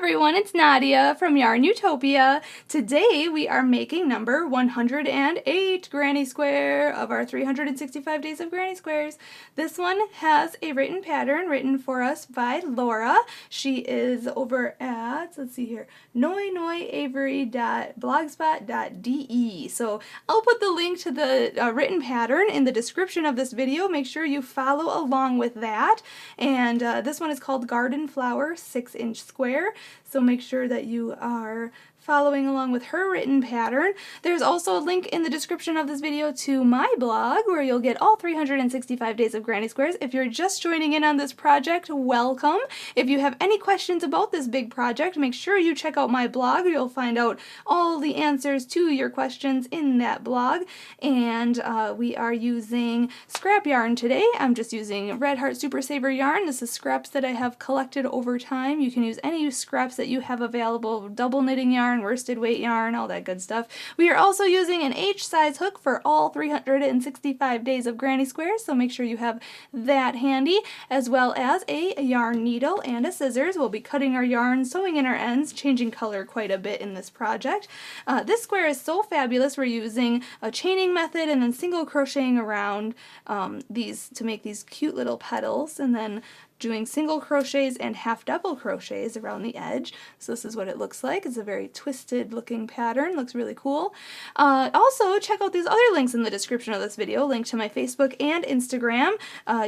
everyone, it's Nadia from YARNutopia. Today we are making number 108 Granny Square of our 365 Days of Granny Squares. This one has a written pattern written for us by Laura. She is over at, let's see here, noinoyavery.blogspot.de. So I'll put the link to the written pattern in the description of this video. Make sure you follow along with that. And this one is called Garden Flower 6-inch Square. So make sure that you are following along with her written pattern. There's also a link in the description of this video to my blog where you'll get all 365 Days of Granny Squares. If you're just joining in on this project, welcome. If you have any questions about this big project, make sure you check out my blog. You'll find out all the answers to your questions in that blog. And we are using scrap yarn today. I'm just using Red Heart Super Saver yarn. This is scraps that I have collected over time. You can use any scraps that you have available, double knitting yarn, worsted weight yarn, all that good stuff. We are also using an H size hook for all 365 Days of Granny Squares, so make sure you have that handy, as well as a yarn needle and a scissors. We'll be cutting our yarn, sewing in our ends, changing color quite a bit in this project. This square is so fabulous. We're using a chaining method and then single crocheting around these to make these cute little petals, and then doing single crochets and half double crochets around the edge. So this is what it looks like. It's a very twisted looking pattern. Looks really cool. Also, check out these other links in the description of this video. Link to my Facebook and Instagram.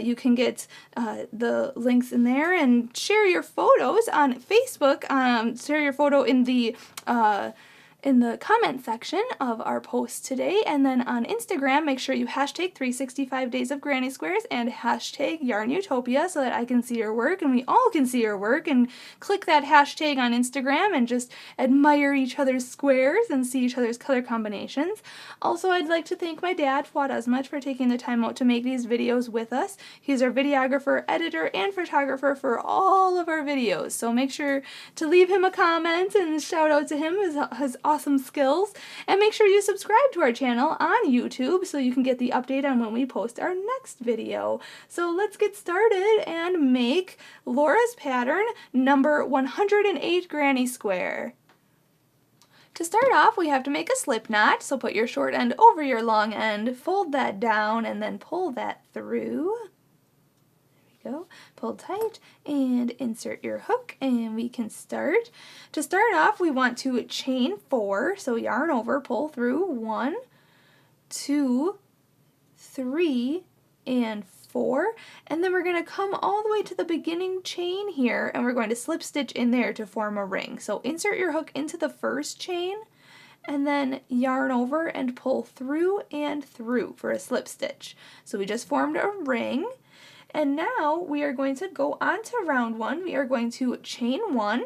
You can get the links in there and share your photos on Facebook. Share your photo in the comment section of our post today, and then on Instagram make sure you hashtag 365 Days of Granny Squares and hashtag YARNutopia so that I can see your work and we all can see your work, and click that hashtag on Instagram and just admire each other's squares and see each other's color combinations. Also, I'd like to thank my dad, Fuad, Azmat, for taking the time out to make these videos with us. He's our videographer, editor, and photographer for all of our videos, so make sure to leave him a comment and shout out to him. His awesome skills, and make sure you subscribe to our channel on YouTube so you can get the update on when we post our next video. So let's get started and make Laura's pattern number 108 Granny Square. To start off, we have to make a slip knot, so put your short end over your long end, fold that down, and then pull that through. Go. Pull tight and insert your hook, and we can start. To start off, we want to chain 4, so yarn over, pull through 1, 2, 3, and 4, and then we're going to come all the way to the beginning chain here, and we're going to slip stitch in there to form a ring. So insert your hook into the first chain, and then yarn over and pull through and through for a slip stitch. So we just formed a ring. And now we are going to go on to round 1. We are going to chain 1,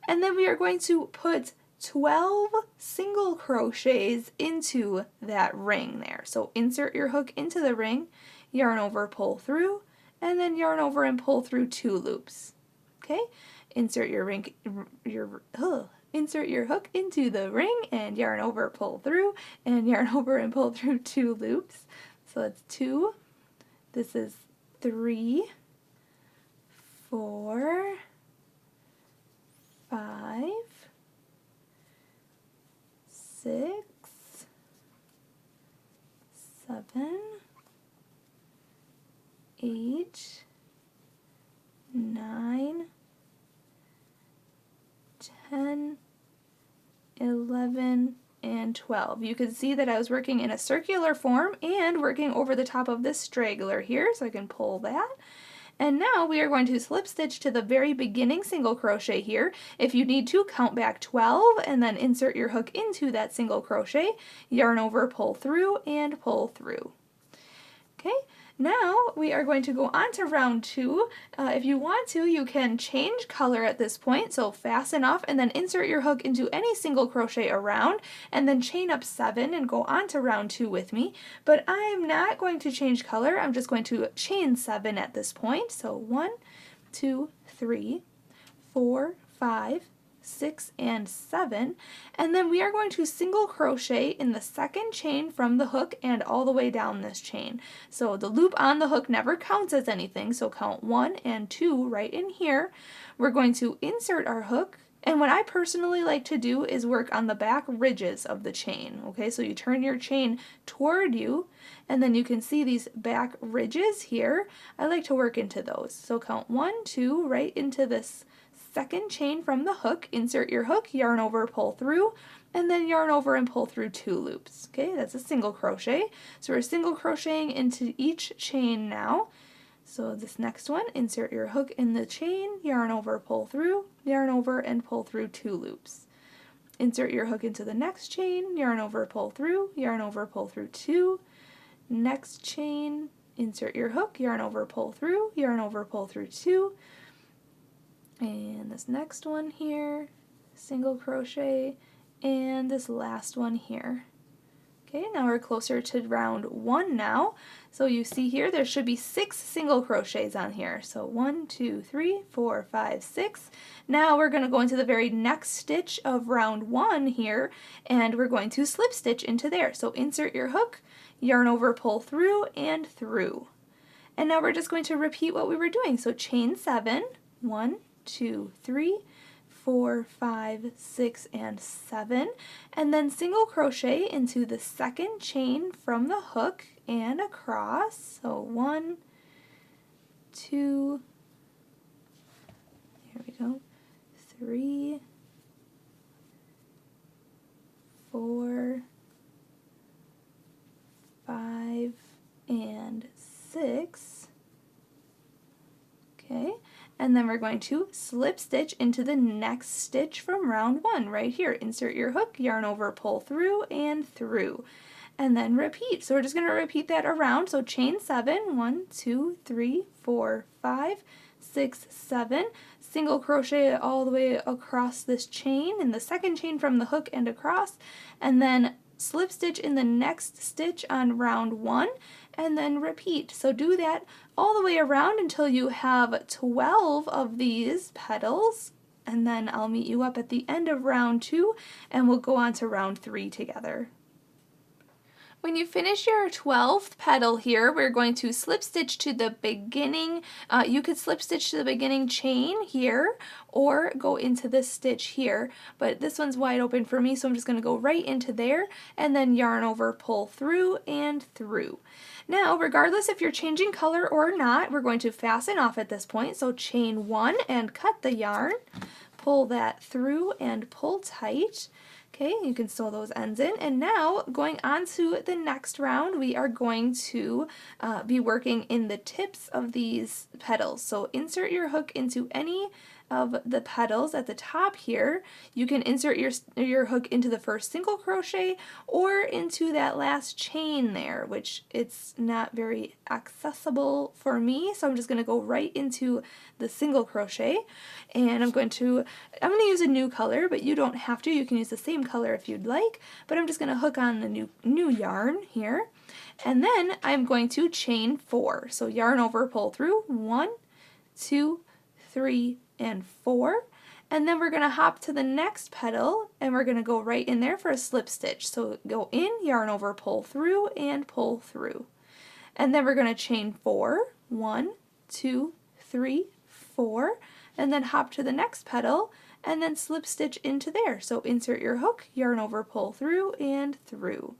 and then we are going to put 12 single crochets into that ring there. So insert your hook into the ring, yarn over, pull through, and then yarn over and pull through 2 loops. Okay? Insert your hook into the ring and yarn over, pull through, and yarn over and pull through 2 loops. So that's 2. This is 3, 4, 5, 6, 7, 8, 9, 10, 11, and 12. You can see that I was working in a circular form and working over the top of this straggler here, so I can pull that. And now we are going to slip stitch to the very beginning single crochet here. If you need to, count back 12 and then insert your hook into that single crochet, yarn over, pull through, and pull through. Okay, now we are going to go on to round 2. If you want to, you can change color at this point, so fasten off and then insert your hook into any single crochet around, and then chain up 7 and go on to round 2 with me. But I'm not going to change color, I'm just going to chain 7 at this point. So 1, 2, 3, 4, 5, 6, and 7, and then we are going to single crochet in the second chain from the hook and all the way down this chain. So the loop on the hook never counts as anything, so count 1 and 2 right in here. We're going to insert our hook, and what I personally like to do is work on the back ridges of the chain. Okay, so you turn your chain toward you, and then you can see these back ridges here. I like to work into those. So count 1, 2 right into this second chain from the hook, insert your hook, yarn over, pull through, and then yarn over and pull through 2 loops. Okay, that's a single crochet. So we're single crocheting into each chain now. So this next one, insert your hook in the chain, yarn over, pull through, yarn over, and pull through 2 loops. Insert your hook into the next chain, yarn over, pull through, yarn over, pull through 2. Next chain, insert your hook, yarn over, pull through, yarn over, pull through 2. And this next one here, single crochet, and this last one here. Okay, now we're closer to round 1 now. So you see here there should be 6 single crochets on here. So 1, 2, 3, 4, 5, 6. Now we're going to go into the very next stitch of round 1 here, and we're going to slip stitch into there. So insert your hook, yarn over, pull through, and through. And now we're just going to repeat what we were doing. So chain 7, 1, 2, 3, 4, 5, 6, and 7, and then single crochet into the second chain from the hook and across. So 1, 2, here we go, 3, 4, 5, and 6. Okay. And then we're going to slip stitch into the next stitch from round 1 right here. Insert your hook, yarn over, pull through, and through. And then repeat. So we're just going to repeat that around. So chain 7, 1, 2, 3, 4, 5, 6, 7. Single crochet all the way across this chain in the second chain from the hook and across. And then slip stitch in the next stitch on round 1, and then repeat. So do that all the way around until you have 12 of these petals, and then I'll meet you up at the end of round 2 and we'll go on to round 3 together. When you finish your 12th petal here, we're going to slip stitch to the beginning. You could slip stitch to the beginning chain here or go into this stitch here, but this one's wide open for me, so I'm just going to go right into there and then yarn over, pull through, and through. Now, regardless if you're changing color or not, we're going to fasten off at this point. So chain 1 and cut the yarn, pull that through and pull tight. Okay, you can sew those ends in, and now going on to the next round, we are going to be working in the tips of these petals. So insert your hook into any of the petals at the top here. You can insert your hook into the first single crochet or into that last chain there, which it's not very accessible for me, so I'm just going to go right into the single crochet, and I'm going to use a new color, but you don't have to. You can use the same color if you'd like, but I'm just going to hook on the new yarn here, and then I'm going to chain 4. So yarn over, pull through, 1, 2, 3, and 4, and then we're going to hop to the next petal and we're going to go right in there for a slip stitch. So go in, yarn over, pull through, and pull through, and then we're going to chain 4, 1, 2, 3, 4, and then hop to the next petal and then slip stitch into there. So insert your hook, yarn over, pull through, and through.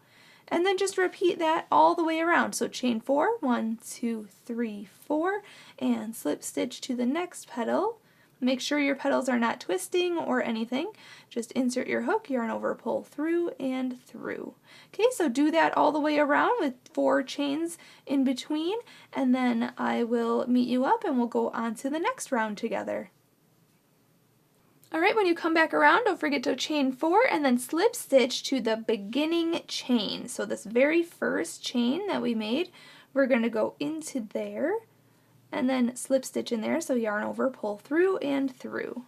And then just repeat that all the way around. So chain 4, 1, 2, 3, 4, and slip stitch to the next petal. Make sure your petals are not twisting or anything. Just insert your hook, yarn over, pull through, and through. Okay, so do that all the way around with 4 chains in between, and then I will meet you up and we'll go on to the next round together. Alright, when you come back around, don't forget to chain 4 and then slip stitch to the beginning chain. So this very first chain that we made, we're going to go into there and then slip stitch in there. So yarn over, pull through, and through.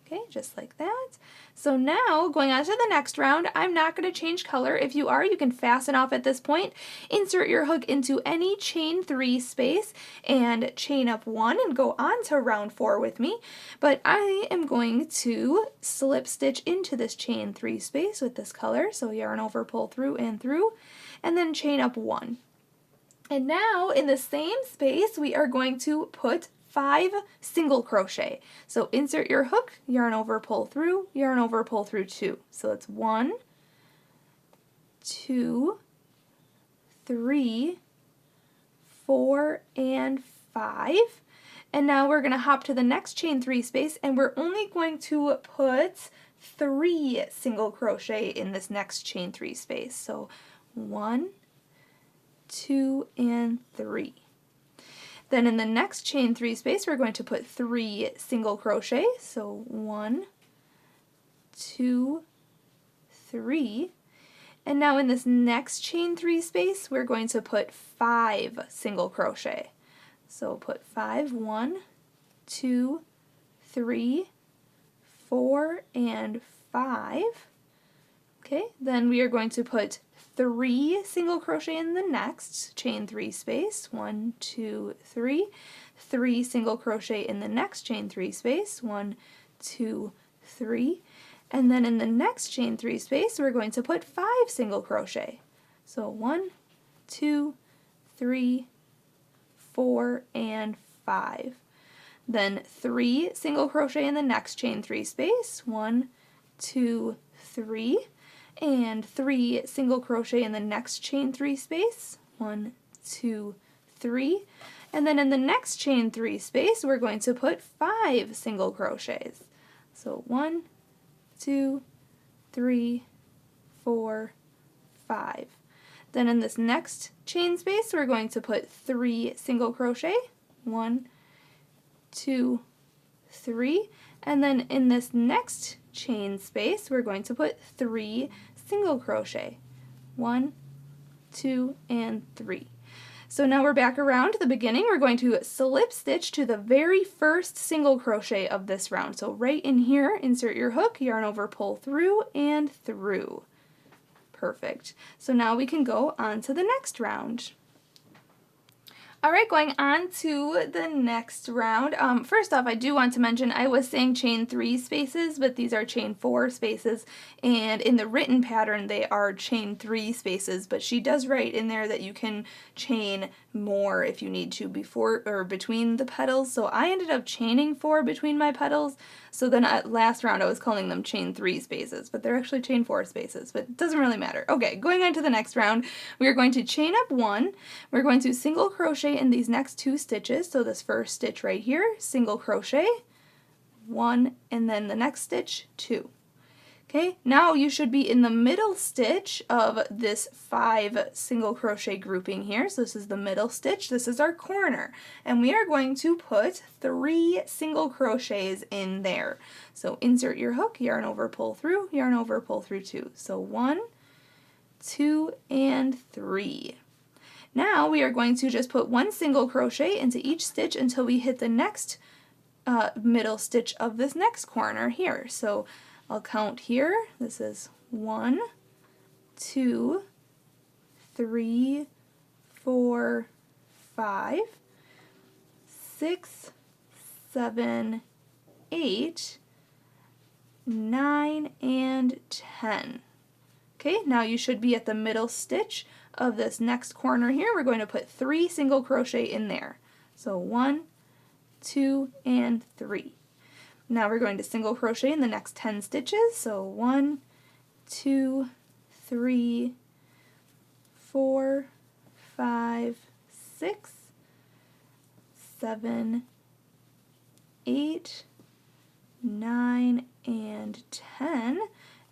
Okay, just like that. So now, going on to the next round, I'm not going to change color. If you are, you can fasten off at this point. Insert your hook into any chain 3 space and chain up 1 and go on to round 4 with me. But I am going to slip stitch into this chain 3 space with this color. So yarn over, pull through, and then chain up 1. And now in the same space, we are going to put 5 single crochet. So insert your hook, yarn over, pull through, 2. So it's 1, 2, 3, 4, and 5. And now we're going to hop to the next chain 3 space, and we're only going to put 3 single crochet in this next chain 3 space. So 1, 2, and 3. Then in the next chain 3 space, we're going to put 3 single crochet. So 1, 2, 3. And now in this next chain 3 space, we're going to put 5 single crochet. So put 5, 1, 2, 3, 4, and 5. Okay, then we are going to put 3 single crochet in the next chain 3 space, 1, 2, 3, 3 single crochet in the next chain 3 space, 1, 2, 3, and then in the next chain 3 space we're going to put 5 single crochet. So 1, 2, 3, 4, and 5. Then 3 single crochet in the next chain 3 space, 1, 2, 3, and 3 single crochet in the next chain 3 space, 1, 2, 3, and then in the next chain 3 space we're going to put 5 single crochets. So 1, 2, 3, 4, 5. Then in this next chain space we're going to put 3 single crochet, 1, 2, 3, and then in this next chain space we're going to put 3 single crochet, 1, 2, and 3. So now we're back around the beginning. We're going to slip stitch to the very first single crochet of this round. So right in here, insert your hook, yarn over, pull through, and through. Perfect. So now we can go on to the next round. Alright, going on to the next round. First off, I do want to mention I was saying chain 3 spaces, but these are chain 4 spaces, and in the written pattern they are chain 3 spaces, but she does write in there that you can chain more if you need to before or between the petals, so I ended up chaining 4 between my petals, so then last round I was calling them chain 3 spaces, but they're actually chain 4 spaces, but it doesn't really matter. Okay, going on to the next round, we are going to chain up 1, we're going to single crochet in these next 2 stitches, so this first stitch right here, single crochet, 1, and then the next stitch, 2. Okay, now you should be in the middle stitch of this 5 single crochet grouping here. So this is the middle stitch, this is our corner, and we are going to put 3 single crochets in there. So insert your hook, yarn over, pull through, 2. So 1, 2, and 3. Now we are going to just put 1 single crochet into each stitch until we hit the next middle stitch of this next corner here. So I'll count here. This is 1, 2, 3, 4, 5, 6, 7, 8, 9, and 10. Okay, now you should be at the middle stitch of this next corner here. We're going to put 3 single crochet in there. So 1, 2, and 3. Now we're going to single crochet in the next 10 stitches. So 1, 2, 3, 4, 5, 6, 7, 8, 9, and 10.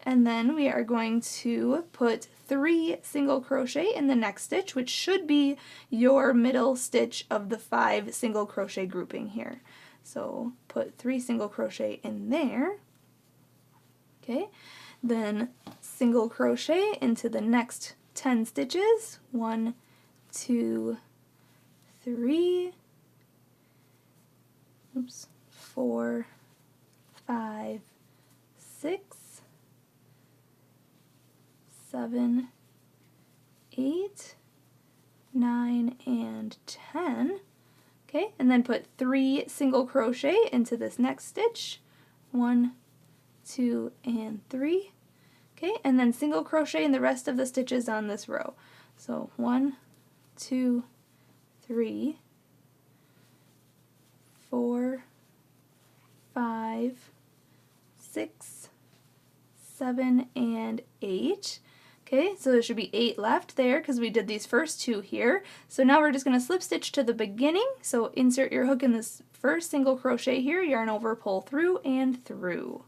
And then we are going to put 3 single crochet in the next stitch, which should be your middle stitch of the 5 single crochet grouping here. So put 3 single crochet in there. Okay, then single crochet into the next 10 stitches. 1, 2, 3, 4, 5, 6, 7, 8, 9, and 10. Okay, and then put 3 single crochet into this next stitch. 1, 2, and 3. Okay, and then single crochet in the rest of the stitches on this row. So 1, 2, 3, 4, 5, 6, 7, and 8. Okay, so there should be 8 left there because we did these first 2 here. So now we're just going to slip stitch to the beginning. So insert your hook in this first single crochet here, yarn over, pull through, and through.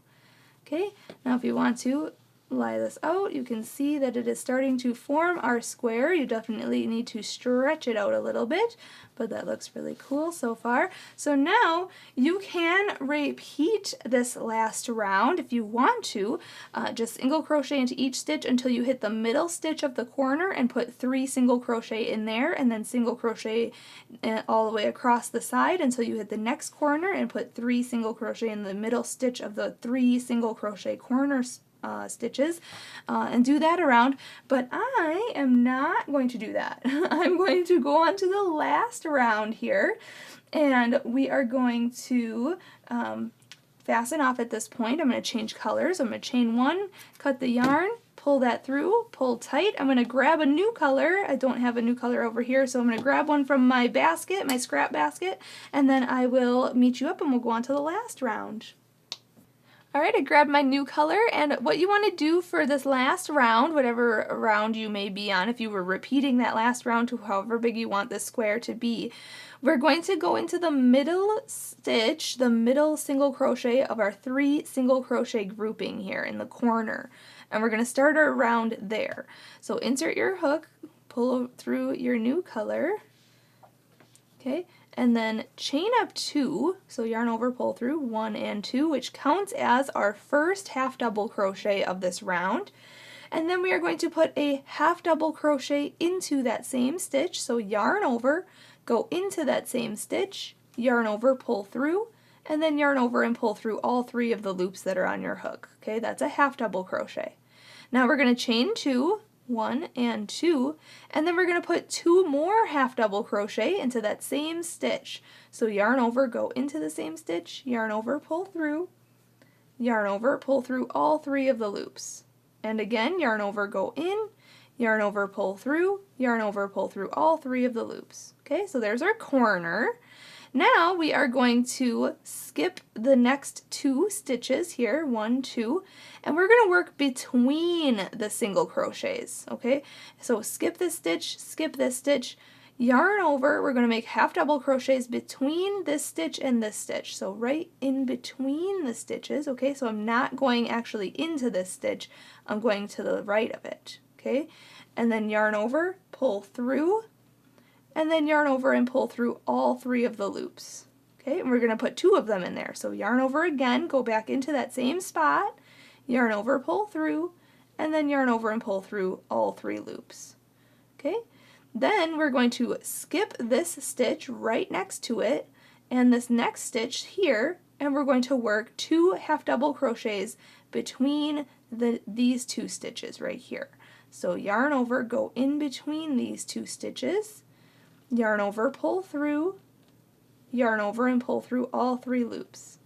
Okay, now if you want to lie this out, you can see that it is starting to form our square. You definitely need to stretch it out a little bit, but that looks really cool so far. So now you can repeat this last round if you want to. Just single crochet into each stitch until you hit the middle stitch of the corner and put 3 single crochet in there, and then single crochet all the way across the side until you hit the next corner and put 3 single crochet in the middle stitch of the 3 single crochet corners stitches, and do that around, but I am not going to do that. I'm going to go on to the last round here, and we are going to fasten off at this point. I'm going to change colors. I'm going to chain 1, cut the yarn, pull that through, pull tight. I'm going to grab a new color. I don't have a new color over here, so I'm going to grab one from my basket, my scrap basket, and then I will meet you up and we'll go on to the last round. Alright, I grabbed my new color, and what you want to do for this last round, whatever round you may be on, if you were repeating that last round to however big you want this square to be, we're going to go into the middle stitch, the middle single crochet of our 3 single crochet grouping here in the corner, and we're going to start our round there. So insert your hook, pull through your new color, okay, and then chain up 2, so yarn over, pull through 1 and 2, which counts as our first half double crochet of this round. And then we are going to put a half double crochet into that same stitch, so yarn over, go into that same stitch, yarn over, pull through, and then yarn over and pull through all 3 of the loops that are on your hook. Okay, that's a half double crochet. Now we're going to chain 2, 1 and 2, and then we're going to put 2 more half double crochet into that same stitch. So yarn over, go into the same stitch, yarn over, pull through, yarn over, pull through all 3 of the loops. And again, yarn over, go in, yarn over, pull through, yarn over, pull through all 3 of the loops. Okay, so there's our corner. Now we are going to skip the next 2 stitches here, 1, 2, and we're going to work between the single crochets, okay? So skip this stitch, yarn over, we're going to make half double crochets between this stitch and this stitch, so right in between the stitches, okay? So I'm not going actually into this stitch, I'm going to the right of it, okay? And then yarn over, pull through, and then yarn over and pull through all 3 of the loops. Okay, and we're going to put 2 of them in there. So yarn over again, go back into that same spot, yarn over, pull through, and then yarn over and pull through all 3 loops. Okay, then we're going to skip this stitch right next to it and this next stitch here, and we're going to work 2 half double crochets between these 2 stitches right here. So yarn over, go in between these 2 stitches, yarn over, pull through, yarn over and pull through all 3 loops.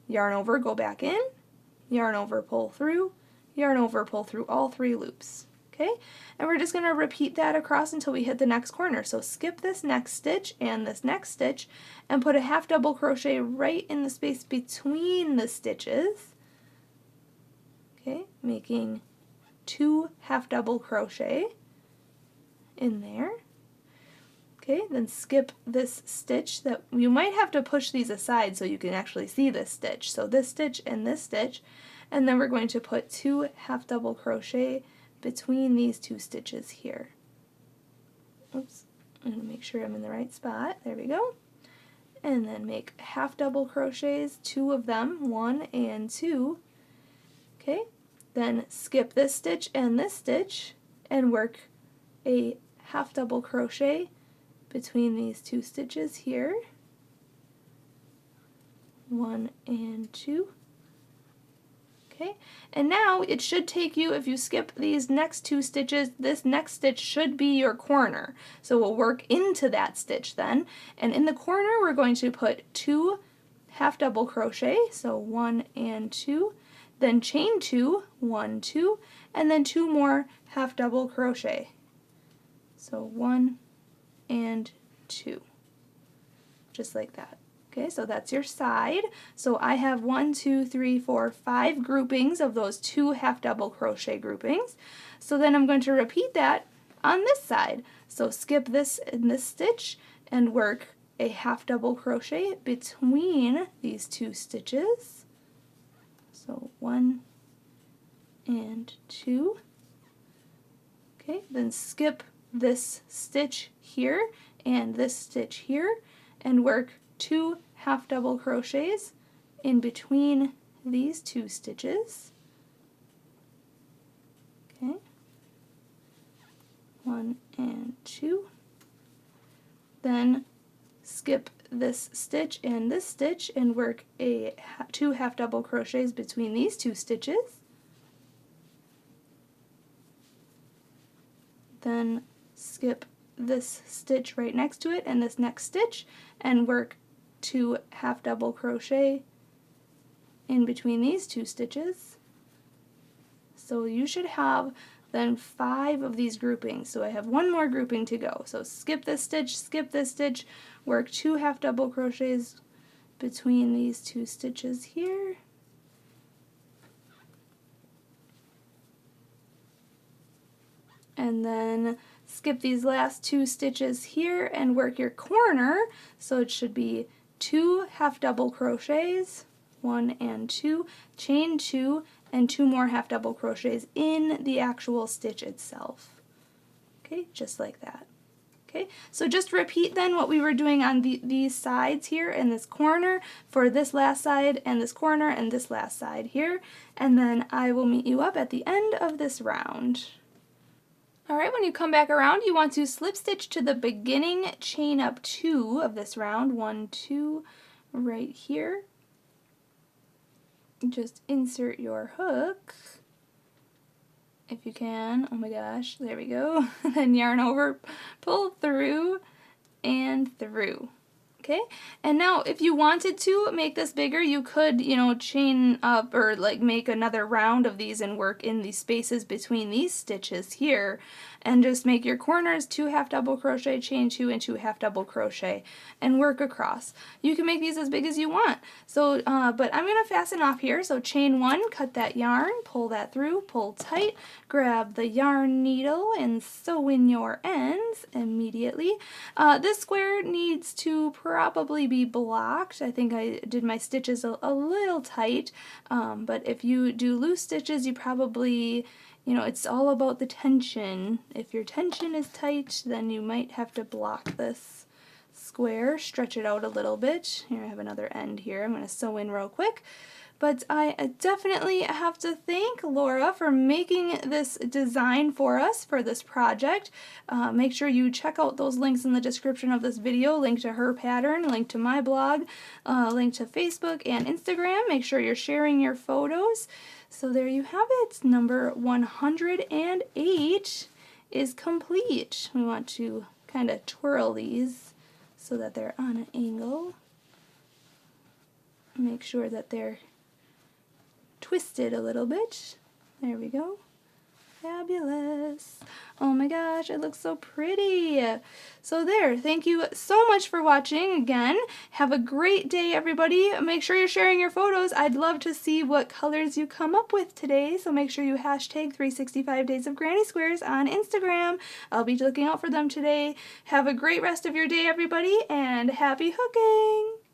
Yarn over, go back in, yarn over, pull through, yarn over, pull through all 3 loops. Okay, and we're just going to repeat that across until we hit the next corner. So skip this next stitch and this next stitch and put a half double crochet right in the space between the stitches. Okay, making 2 half double crochet in there. Okay, then skip this stitch that you might have to push these aside so you can actually see this stitch. So this stitch, and then we're going to put 2 half double crochet between these 2 stitches here. Oops, I'm going to make sure I'm in the right spot. There we go. And then make half double crochets, 2 of them, 1 and 2. Okay, then skip this stitch and work a half double crochet between these 2 stitches here, 1 and 2. Okay, and now it should take you, if you skip these next 2 stitches, this next stitch should be your corner. So we'll work into that stitch then, and in the corner we're going to put 2 half double crochet, so 1 and 2, then chain 2, 1, 2, and then 2 more half double crochet. So 1 and 2, just like that. Okay, so that's your side. So I have 1, 2, 3, 4, 5 groupings of those 2 half double crochet groupings. So then I'm going to repeat that on this side. So skip this in this stitch and work a half double crochet between these 2 stitches. So 1 and 2. Okay, then skip this stitch here and this stitch here and work 2 half double crochets in between these 2 stitches. Okay, 1 and 2. Then skip this stitch and this stitch and work a 2 half double crochets between these 2 stitches. Then skip this stitch right next to it and this next stitch and work 2 half double crochet in between these 2 stitches. So you should have then 5 of these groupings. So I have 1 more grouping to go. So skip this stitch, work 2 half double crochets between these 2 stitches here. And then skip these last 2 stitches here and work your corner. So it should be 2 half double crochets, 1 and 2, chain 2, and 2 more half double crochets in the actual stitch itself. Okay, just like that. Okay, so just repeat then what we were doing on these sides here in this corner for this last side and this corner and this last side here, and then I will meet you up at the end of this round. Alright, when you come back around, you want to slip stitch to the beginning, chain up 2 of this round, 1, 2, right here. Just insert your hook, if you can. Oh my gosh, there we go. Then yarn over, pull through, and through. Okay, and now if you wanted to make this bigger, you could, chain up or like make another round of these and work in these spaces between these stitches here and just make your corners 2 half double crochet, chain 2 and 2 half double crochet and work across. You can make these as big as you want. So, but I'm going to fasten off here. So chain 1, cut that yarn, pull that through, pull tight, grab the yarn needle and sew in your ends immediately. This square needs to probably be blocked. I think I did my stitches a little tight, but if you do loose stitches, you probably, it's all about the tension. If your tension is tight, then you might have to block this square, stretch it out a little bit. Here I have another end here. I'm going to sew in real quick. But I definitely have to thank Laura for making this design for us for this project. Make sure you check out those links in the description of this video, link to her pattern, link to my blog, link to Facebook and Instagram. Make sure you're sharing your photos. So there you have it. Number 108 is complete. We want to kind of twirl these so that they're on an angle. Make sure that they're twisted a little bit. There we go. Fabulous. Oh my gosh, it looks so pretty. So there, thank you so much for watching again. Have a great day, everybody. Make sure you're sharing your photos. I'd love to see what colors you come up with today, so make sure you hashtag 365 Days of Granny Squares on Instagram. I'll be looking out for them today. Have a great rest of your day, everybody, and happy hooking!